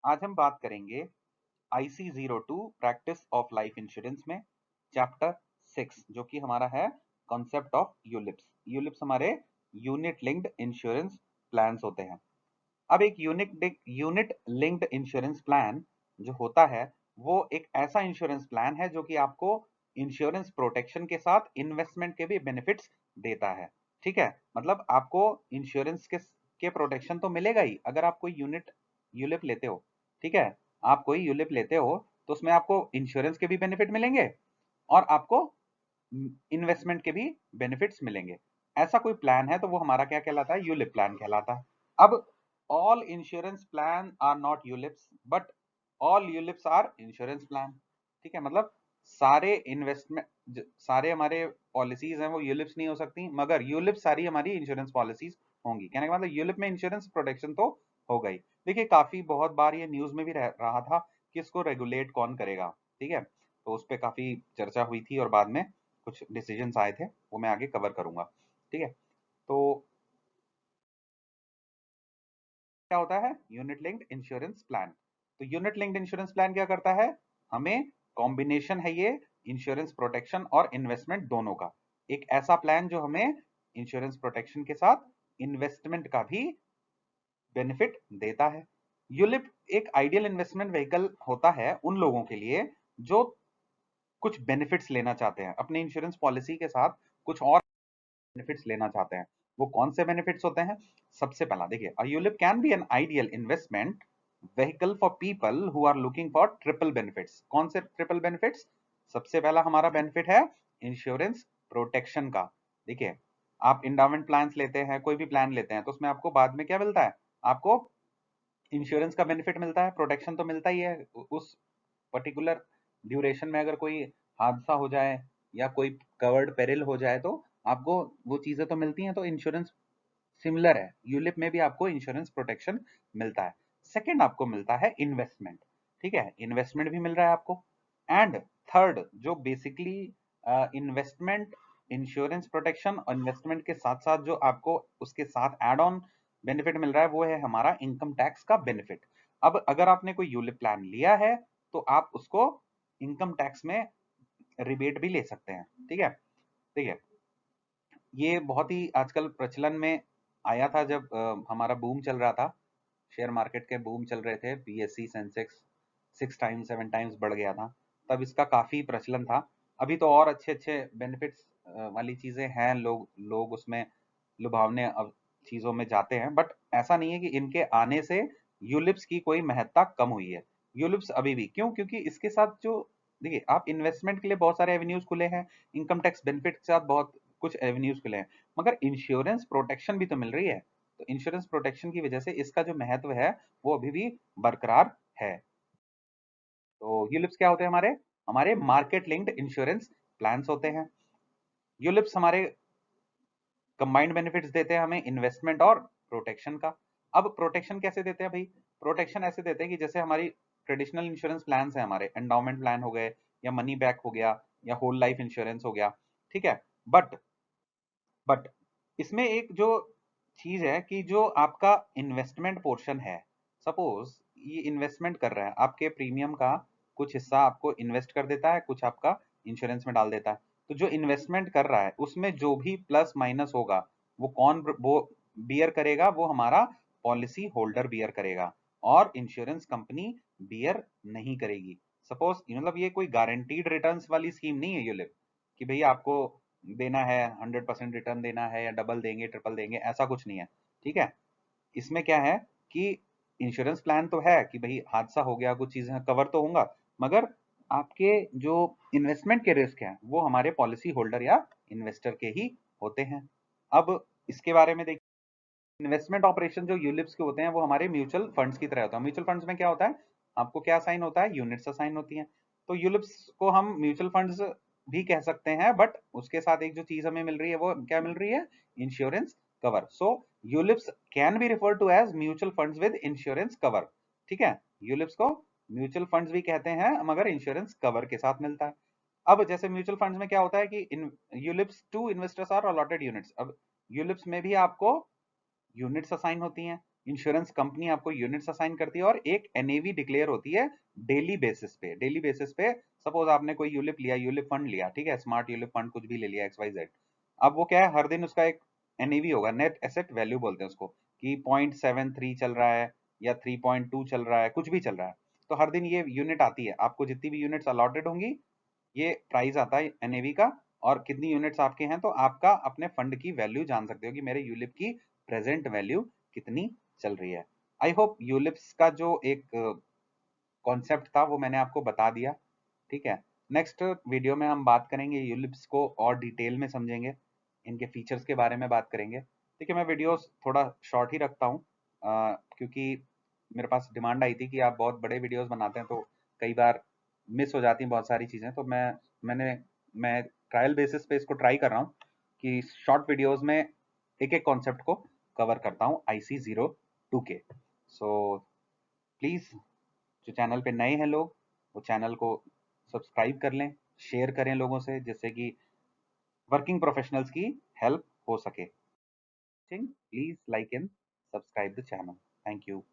आज हम बात करेंगे IC02 practice of life insurance में चैप्टर 6 जो कि हमारा है कॉन्सेप्ट ऑफ यूलिप्स। यूलिप्स हमारे यूनिट लिंक्ड इंश्योरेंस प्लान्स होते हैं। अब एक यूनिट लिंक्ड इंश्योरेंस प्लान जो होता है वो एक ऐसा इंश्योरेंस प्लान है जो कि आपको इंश्योरेंस प्रोटेक्शन के साथ इन्वेस्टमेंट के भी बेनिफिट्स देता है। ठीक है, मतलब आपको इंश्योरेंस के प्रोटेक्शन तो मिलेगा ही अगर आप कोई यूलिप लेते हो। ठीक है, आप कोई यूलिप लेते हो तो उसमें आपको इंश्योरेंस के भी बेनिफिट मिलेंगे और आपको इन्वेस्टमेंट के भी बेनिफिट्स मिलेंगे। ऐसा कोई प्लान है तो वो हमारा क्या कहलाता है? यूलिप प्लान कहलाता है। अब all insurance plan are not ULIPs but all ULIPs are insurance plan. ठीक है, मतलब सारे हमारे पॉलिसीज हैं वो यूलिप्स नहीं हो सकती, मगर यूलिप सारी हमारी इंश्योरेंस पॉलिसीज होंगी। कहने का मतलब यूलिप में इंश्योरेंस प्रोटेक्शन तो होगा ही। देखिए काफी बहुत बार ये न्यूज में भी रहा था कि इसको रेगुलेट कौन करेगा। ठीक है, तो उस पर काफी चर्चा हुई थी और बाद में कुछ डिसीजंस आए थे, वो मैं आगे कवर करूंगा। ठीक है, तो क्या होता है यूनिट लिंक्ड इंश्योरेंस प्लान? तो यूनिट लिंक्ड इंश्योरेंस प्लान क्या करता है? हमें कॉम्बिनेशन है ये इंश्योरेंस प्रोटेक्शन और इन्वेस्टमेंट दोनों का, एक ऐसा प्लान जो हमें इंश्योरेंस प्रोटेक्शन के साथ इन्वेस्टमेंट का भी बेनिफिट देता है। यूलिप एक आइडियल इन्वेस्टमेंट व्हीकल होता है उन लोगों के लिए जो कुछ बेनिफिट्स लेना चाहते हैं अपने इंश्योरेंस पॉलिसी के साथ, कुछ और बेनिफिट्स लेना चाहते हैं। वो कौन से बेनिफिट्स होते हैं? सबसे पहला देखिए, a ULIP can be an ideal investment vehicle for people who are looking for triple benefits. कौन से ट्रिपल बेनिफिट्स? सबसे पहला हमारा बेनिफिट है इंश्योरेंस प्रोटेक्शन का। देखिए, आप इंडाउमेंट प्लान्स लेते हैं, कोई भी प्लान लेते हैं तो उसमें आपको बाद में क्या मिलता है? आपको इंश्योरेंस का बेनिफिट मिलता है, प्रोटेक्शन तो मिलता ही है। उस पर्टिकुलर ड्यूरेशन में अगर कोई हादसा हो जाए या कोई कवर्ड पेरिल हो जाए तो आपको वो चीजें तो मिलती हैं। तो इंश्योरेंस सिमिलर है, यूलिप में भी आपको इंश्योरेंस प्रोटेक्शन मिलता है। सेकंड आपको मिलता है इन्वेस्टमेंट। ठीक है, इन्वेस्टमेंट भी मिल रहा है आपको। एंड थर्ड जो बेसिकली इन्वेस्टमेंट इंश्योरेंस प्रोटेक्शन और इन्वेस्टमेंट के साथ साथ जो आपको उसके साथ एड ऑन बेनिफिट मिल रहा है वो है हमारा इनकम टैक्स का बेनिफिट। अब अगर आपने कोई यूलिप प्लान लिया है तो आप उसको इनकम टैक्स में रिबेट भी ले सकते हैं। ठीक है, ठीक है, ये बहुत ही आजकल प्रचलन में आया था जब हमारा बूम चल रहा था, शेयर मार्केट के बूम चल रहे थे, बीएससी सेंसेक्स 6 टाइम्स 7 टाइम्स बढ़ गया था, तब इसका काफी प्रचलन था। अभी तो और अच्छे अच्छे बेनिफिट्स वाली चीजें हैं, लोग उसमें लुभावने अब चीजों में जाते हैं, बट ऐसा नहीं है कि इनके आने से यूलिप्स की कोई महत्ता कम हुई है। यूलिप्स अभी भी क्यों? क्योंकि इसके साथ जो देखिए, आप इन्वेस्टमेंट के लिए बहुत सारे एवेन्यूज खुले हैं, इनकम टैक्स बेनिफिट के साथ बहुत कुछ एवेन्यूज खुले हैं, मगर इंश्योरेंस प्रोटेक्शन भी तो मिल रही है। तो इंश्योरेंस प्रोटेक्शन की वजह से इसका जो महत्व है वो अभी भी बरकरार है। तो यूलिप्स क्या होते हैं? हमारे हमारे मार्केट लिंक्ड इंश्योरेंस प्लान्स होते हैं। यूलिप्स हमारे कंबाइंड बेनिफिट्स देते हैं हमें इन्वेस्टमेंट और प्रोटेक्शन का। अब प्रोटेक्शन कैसे देते हैं भाई? प्रोटेक्शन ऐसे देते हैं कि जैसे हमारी ट्रेडिशनल इंश्योरेंस प्लान्स हैं, हमारे एंडाउमेंट प्लान हो गए या मनी बैक हो गया या होल लाइफ इंश्योरेंस हो गया। ठीक है, बट इसमें एक जो चीज है कि जो आपका इन्वेस्टमेंट पोर्शन है, सपोज ये इन्वेस्टमेंट कर रहा है, आपके प्रीमियम का कुछ हिस्सा आपको इन्वेस्ट कर देता है, कुछ आपका इंश्योरेंस में डाल देता है। तो जो इन्वेस्टमेंट कर रहा है उसमें जो भी प्लस माइनस होगा वो बियर करेगा? वो हमारा पॉलिसी होल्डर बियर करेगा और इंश्योरेंस कंपनी बियर नहीं करेगी। सपोज मतलब ये कोई गारंटीड रिटर्न्स वाली स्कीम नहीं है यूलिप कि भैया आपको देना है 100% रिटर्न देना है या डबल देंगे ट्रिपल देंगे, ऐसा कुछ नहीं है। ठीक है, इसमें क्या है कि इंश्योरेंस प्लान तो है कि भाई हादसा हो गया कुछ चीजें कवर तो होगा, मगर आपके जो इन्वेस्टमेंट के रिस्क हैं वो हमारे पॉलिसी होल्डर या इन्वेस्टर के ही होते हैं। अब इसके बारे में देखिए, इन्वेस्टमेंट ऑपरेशन जो यूलिप्स के होते हैं वो हमारे म्यूचुअल फंड्स की तरह होता है। म्यूचुअल फंड्स में क्या होता है? आपको क्या साइन होता है? यूनिट्स असाइन होती हैं। तो यूलिप्स को हम म्यूचुअल फंड्स भी कह सकते हैं, बट उसके साथ एक जो चीज हमें मिल रही है वो क्या मिल रही है? Insurance cover. So ULIPs can be refer to as mutual funds with insurance cover. ठीक है, यूलिप्स को म्यूचुअल फंड्स भी कहते हैं मगर इंश्योरेंस कवर के साथ मिलता है। अब जैसे म्यूचुअल फंड्स में क्या होता है कि in ULIPs to investors are allotted units. अब यूलिप्स में भी आपको यूनिट्स असाइन होती हैं, इंश्योरेंस कंपनी आपको यूनिट्स असाइन करती है और एक एनएवी डिक्लेयर होती है डेली बेसिस पे। डेली बेसिस पे सपोज आपने कोई यूलिप लिया, यूलिप फंड लिया, ठीक है, स्मार्ट यूलिप फंड कुछ भी ले लिया XYZ। अब वो क्या है, हर दिन उसका एक एनएवी होगा, नेट एसेट वैल्यू बोलते हैं उसको, कि 0.73 चल रहा है या 3.2 चल रहा है, कुछ भी चल रहा है। तो हर दिन ये यूनिट आती है, आपको जितनी भी यूनिट्स अलॉटेड होंगी ये प्राइस आता है एनएवी का, और कितनी यूनिट्स आपके हैं तो आपका अपने फंड की वैल्यू जान सकते हो कि मेरे यूलिप की प्रेजेंट वैल्यू कितनी चल रही है। आई होप यूलिप्स का जो एक कॉन्सेप्ट था वो मैंने आपको बता दिया, ठीक है। नेक्स्ट वीडियो में हम बात करेंगे यूलिप्स को और डिटेल में समझेंगे, इनके फीचर्स के बारे में बात करेंगे। ठीक है, मैं वीडियोस थोड़ा शॉर्ट ही रखता हूँ क्योंकि मेरे पास डिमांड आई थी कि आप बहुत बड़े वीडियोस बनाते हैं तो कई बार मिस हो जाती हैं बहुत सारी चीज़ें, तो मैं ट्रायल बेसिस पे इसको ट्राई कर रहा हूँ कि शॉर्ट वीडियोस में एक एक कॉन्सेप्ट को कवर करता हूँ IC02K। सो प्लीज़ जो चैनल पे नए हैं लोग, वो चैनल को सब्सक्राइब कर लें, शेयर करें लोगों से, जिससे कि वर्किंग प्रोफेशनल्स की हेल्प हो सके। Please like and subscribe the channel. Thank you.